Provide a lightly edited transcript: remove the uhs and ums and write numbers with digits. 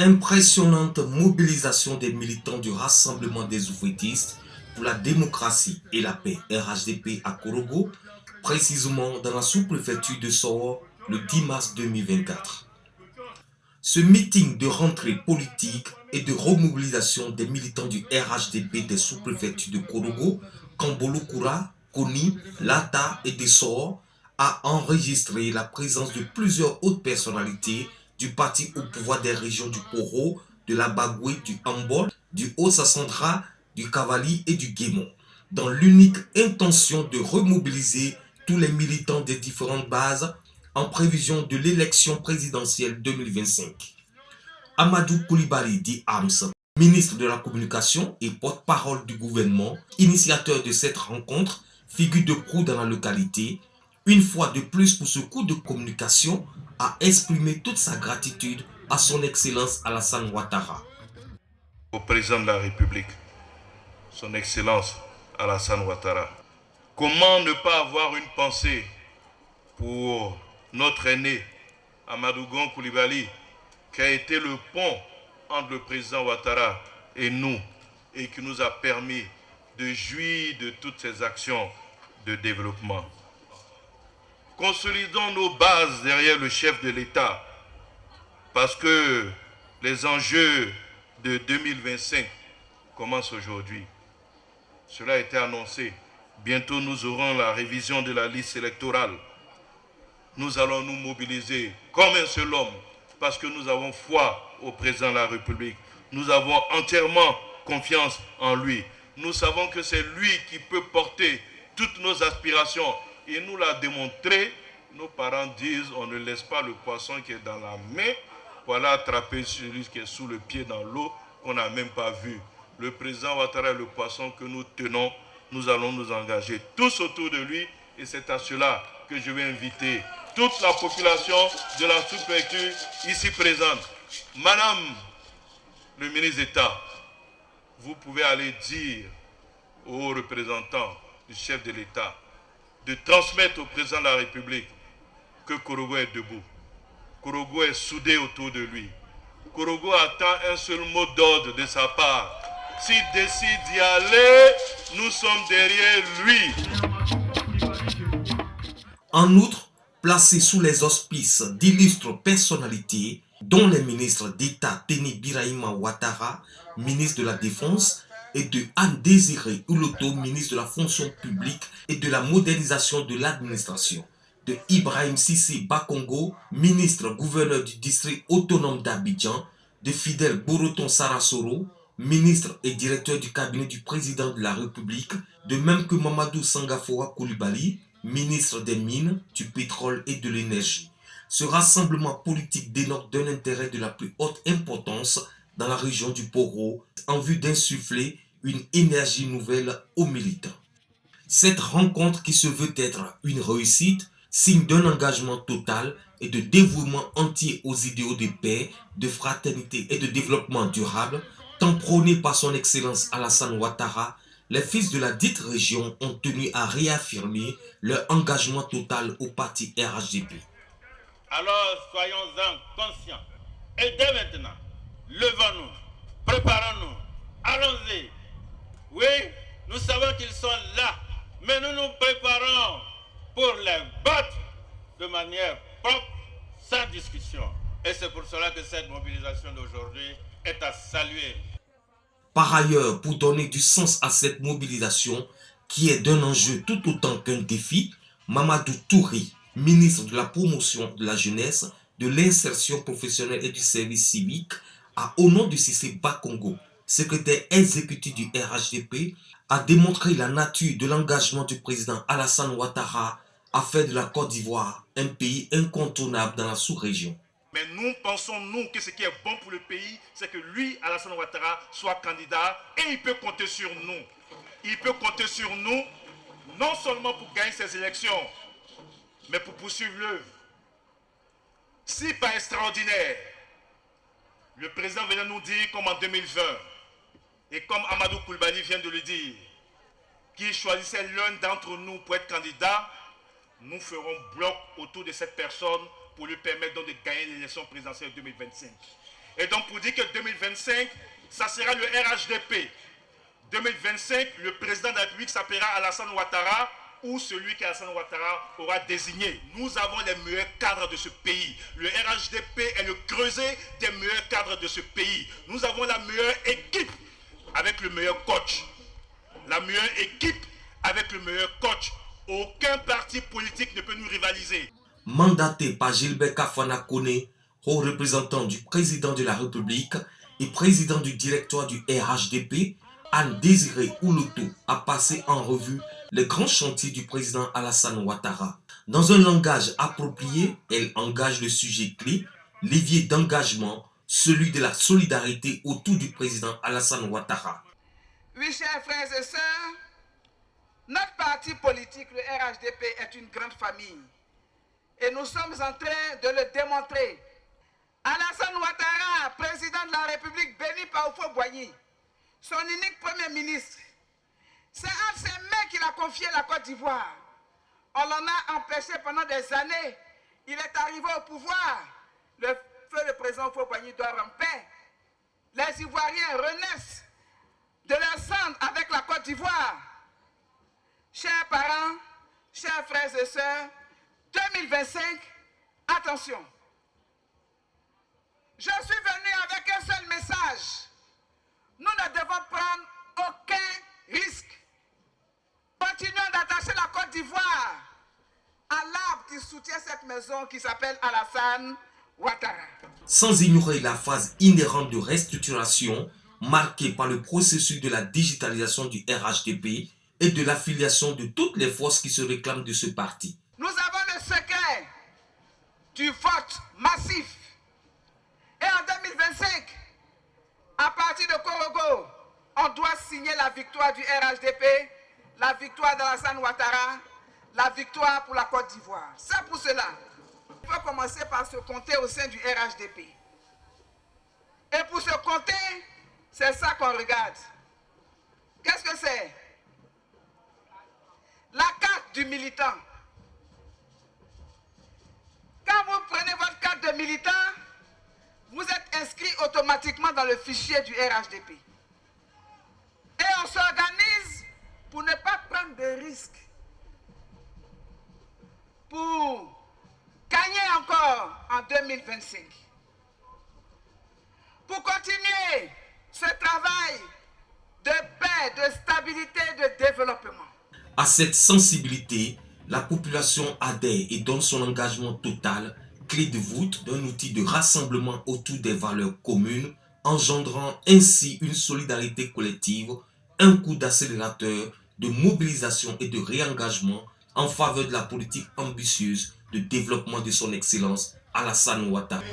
Impressionnante mobilisation des militants du Rassemblement des ouvriéristes pour la démocratie et la paix RHDP à Korogo, précisément dans la sous-préfecture de Soro le 10 mars 2024. Ce meeting de rentrée politique et de remobilisation des militants du RHDP des sous-préfectures de Korogo, Kambolokura, Koni, Lata et de Soro a enregistré la présence de plusieurs hautes personnalités du parti au pouvoir des régions du Poro, de la Bagoué, du Hambol, du Haut-Sassandra, du Cavali et du Guémon, dans l'unique intention de remobiliser tous les militants des différentes bases en prévision de l'élection présidentielle 2025. Amadou Koulibaly dit Ams, ministre de la Communication et porte-parole du gouvernement, initiateur de cette rencontre, figure de proue dans la localité, une fois de plus pour ce coup de communication, a exprimé toute sa gratitude à son Excellence Alassane Ouattara. Au président de la République, son Excellence Alassane Ouattara. Comment ne pas avoir une pensée pour notre aîné Amadou Gon Koulibaly, qui a été le pont entre le président Ouattara et nous, et qui nous a permis de jouir de toutes ces actions de développement. Consolidons nos bases derrière le chef de l'État, parce que les enjeux de 2025 commencent aujourd'hui. Cela a été annoncé. Bientôt, nous aurons la révision de la liste électorale. Nous allons nous mobiliser comme un seul homme, parce que nous avons foi au président de la République. Nous avons entièrement confiance en lui. Nous savons que c'est lui qui peut porter toutes nos aspirations. Il nous l'a démontré. Nos parents disent, on ne laisse pas le poisson qui est dans la main pour aller attraper celui qui est sous le pied dans l'eau qu'on n'a même pas vu. Le président Ouattara est le poisson que nous tenons. Nous allons nous engager tous autour de lui et c'est à cela que je vais inviter toute la population de la sous-préfecture ici présente. Madame le ministre d'État, vous pouvez aller dire aux représentants du chef de l'État de transmettre au président de la République que Korogo est debout. Korogo est soudé autour de lui. Korogo attend un seul mot d'ordre de sa part. S'il décide d'y aller, nous sommes derrière lui. En outre, placé sous les auspices d'illustres personnalités, dont les ministres d'État Teni Birahima Ouattara, ministre de la Défense, et de Anne Désiré Uloto, ministre de la Fonction publique et de la modernisation de l'administration, de Ibrahim Sissi Bakongo, ministre gouverneur du district autonome d'Abidjan, de Fidel Boroton Sarasoro, ministre et directeur du cabinet du président de la République, de même que Mamadou Sangafoa Koulibaly, ministre des Mines, du Pétrole et de l'Énergie. Ce rassemblement politique dénote d'un intérêt de la plus haute importance dans la région du Poro en vue d'insuffler une énergie nouvelle aux militants. Cette rencontre qui se veut être une réussite, signe d'un engagement total et de dévouement entier aux idéaux de paix, de fraternité et de développement durable, tant prônés par son Excellence Alassane Ouattara, les fils de la dite région ont tenu à réaffirmer leur engagement total au parti RHDP. Alors soyons-en conscients. Et dès maintenant, levons-nous, préparons-nous, allons-y. Oui, nous savons qu'ils sont là, mais nous nous préparons pour les battre de manière propre, sans discussion. Et c'est pour cela que cette mobilisation d'aujourd'hui est à saluer. Par ailleurs, pour donner du sens à cette mobilisation, qui est d'un enjeu tout autant qu'un défi, Mamadou Touré, ministre de la Promotion de la Jeunesse, de l'Insertion professionnelle et du Service civique, a au nom de Cissé Bakongo, secrétaire exécutif du RHDP, a démontré la nature de l'engagement du président Alassane Ouattara à faire de la Côte d'Ivoire un pays incontournable dans la sous-région. Mais nous pensons, nous, que ce qui est bon pour le pays, c'est que lui, Alassane Ouattara, soit candidat et il peut compter sur nous. Il peut compter sur nous, non seulement pour gagner ces élections, mais pour poursuivre l'œuvre. Si pas extraordinaire, le président venait nous dire, comme en 2020, et comme Amadou Koulibaly vient de le dire, qu'il choisissait l'un d'entre nous pour être candidat, nous ferons bloc autour de cette personne pour lui permettre donc de gagner l'élection présidentielle 2025. Et donc pour dire que 2025, ça sera le RHDP. 2025, le président de la République s'appellera Alassane Ouattara ou celui qu'Alassane Ouattara aura désigné. Nous avons les meilleurs cadres de ce pays. Le RHDP est le creuset des meilleurs cadres de ce pays. Nous avons la meilleure équipe avec le meilleur coach. La meilleure équipe avec le meilleur coach. Aucun parti politique ne peut nous rivaliser. Mandaté par Gilbert Kafana Kone, haut représentant du président de la République et président du directoire du RHDP, Anne-Désirée Ouloto a passé en revue les grands chantiers du président Alassane Ouattara. Dans un langage approprié, elle engage le sujet clé, l'évier d'engagement, celui de la solidarité autour du président Alassane Ouattara. Oui, chers frères et sœurs, notre parti politique, le RHDP, est une grande famille. Et nous sommes en train de le démontrer. Alassane Ouattara, président de la République béni par Houphouët-Boigny, son unique premier ministre, c'est entre ses mains qu'il a confié la Côte d'Ivoire. On l'en a empêché pendant des années. Il est arrivé au pouvoir. Le président Houphouët-Boigny dort en paix. Les Ivoiriens renaissent de leur cendre avec la Côte d'Ivoire. Chers parents, chers frères et sœurs, 2025, attention. Je suis venu avec un seul message. Nous ne devons prendre aucun risque. Continuons d'attacher la Côte d'Ivoire à l'arbre qui soutient cette maison qui s'appelle Alassane Ouattara. Sans ignorer la phase inhérente de restructuration marquée par le processus de la digitalisation du RHDP et de l'affiliation de toutes les forces qui se réclament de ce parti. Nous avons le secret du vote massif. Et en 2025, à partir de Korogo, on doit signer la victoire du RHDP, la victoire d'Alassane Ouattara, la victoire pour la Côte d'Ivoire. C'est pour cela. Il faut commencer par se compter au sein du RHDP. Et pour se compter, c'est ça qu'on regarde. Qu'est-ce que c'est? La carte du militant. Quand vous prenez votre carte de militant, vous êtes inscrit automatiquement dans le fichier du RHDP. Et on s'organise pour ne pas prendre de risques. Pour gagner encore en 2025. Pour continuer ce travail de paix, de stabilité, de développement. À cette sensibilité, la population adhère et donne son engagement total, clé de voûte d'un outil de rassemblement autour des valeurs communes, engendrant ainsi une solidarité collective, un coup d'accélérateur, de mobilisation et de réengagement en faveur de la politique ambitieuse de développement de son Excellence Alassane Ouattara.